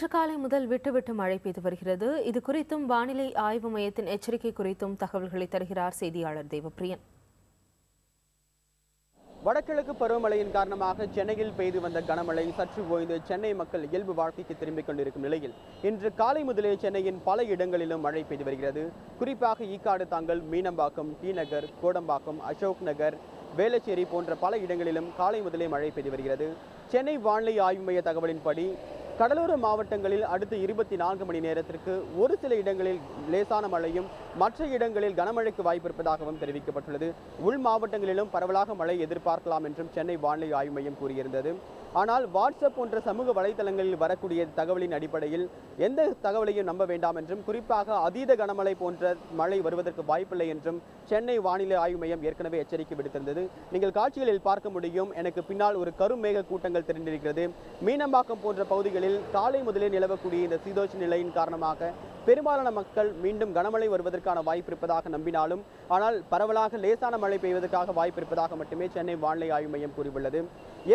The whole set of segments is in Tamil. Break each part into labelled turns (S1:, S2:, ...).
S1: இன்று காலை முதல் விட்டு மழை பெய்து வருகிறது. இது குறித்தும் வானிலை ஆய்வு மையத்தின் எச்சரிக்கை குறித்தும் தகவல்களை தருகிறார் செய்தியாளர் தேவப்பிரியன்.
S2: வடகிழக்கு பருவமழையின் காரணமாக சென்னையில் பெய்து வந்த கனமழை சற்று ஓய்ந்து சென்னை மக்கள் இயல்பு வாழ்க்கைக்கு திரும்பிக் கொண்டிருக்கும் நிலையில் இன்று காலை முதலே சென்னையின் பல இடங்களிலும் மழை பெய்து வருகிறது. குறிப்பாக ஈக்காடு தாங்கல், மீனம்பாக்கம், டி நகர், கோடம்பாக்கம், அசோக் நகர், வேளச்சேரி போன்ற பல இடங்களிலும் காலை முதலே மழை பெய்து வருகிறது. சென்னை வானிலை ஆய்வு மைய தகவலின்படி கடலோர மாவட்டங்களில் அடுத்த 24 மணி நேரத்திற்கு ஒரு சில இடங்களில் லேசான மழையும் மற்ற இடங்களில் கனமழைக்கு வாய்ப்பு இருப்பதாகவும் தெரிவிக்கப்பட்டுள்ளது. உள் மாவட்டங்களிலும் பரவலாக மழை எதிர்பார்க்கலாம் என்றும் சென்னை வானிலை ஆய்வு மையம் கூறியிருந்தது. ஆனால் வாட்ஸ்அப் போன்ற சமூக வலைதளங்களில் வரக்கூடிய தகவலின் அடிப்படையில் எந்த தகவலையும் நம்ப வேண்டாம் என்றும், குறிப்பாக அதீத கனமழை போன்ற மழை வருவதற்கு வாய்ப்பில்லை என்றும் சென்னை வானிலை ஆய்வு மையம் ஏற்கனவே எச்சரிக்கை விடுத்திருந்தது. நீங்கள் காட்சிகளில் பார்க்க முடியும், எனக்கு பின்னால் ஒரு கருமேக கூட்டங்கள் திரண்டிருக்கிறது. மீனம்பாக்கம் போன்ற பகுதிகளில் காலை முதலே நிலவக்கூடிய இந்த சீதோஷ்ண நிலையின் காரணமாக பெரும்பாலான மக்கள் மீண்டும் கனமழை வருவதற்கான வாய்ப்பு இருப்பதாக நம்பினாலும், ஆனால் பரவலாக லேசான மழை பெய்வதற்காக வாய்ப்பு இருப்பதாக மட்டுமே சென்னை வானிலை ஆய்வு மையம் கூறியுள்ளது.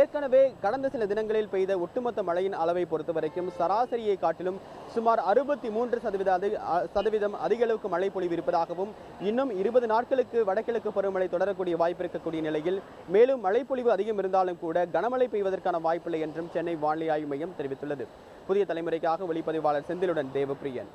S2: ஏற்கனவே கடந்த சில தினங்களில் பெய்த ஒட்டுமொத்த மழையின் அளவை பொறுத்தவரைக்கும் சராசரியை காட்டிலும் சுமார் 63% அதிக அளவுக்கு மழை பொழிவு இருப்பதாகவும், இன்னும் 20 நாட்களுக்கு வடகிழக்கு பருவமழை தொடரக்கூடிய வாய்ப்பு இருக்கக்கூடிய நிலையில் மேலும் மழைப்பொழிவு அதிகம் இருந்தாலும் கூட கனமழை பெய்வதற்கான வாய்ப்பில்லை என்றும் சென்னை வானிலை ஆய்வு மையம் தெரிவித்துள்ளது. புதிய தலைமுறைக்காக ஒளிப்பதிவாளர் செந்திலுடன் தேவப்பிரியன்.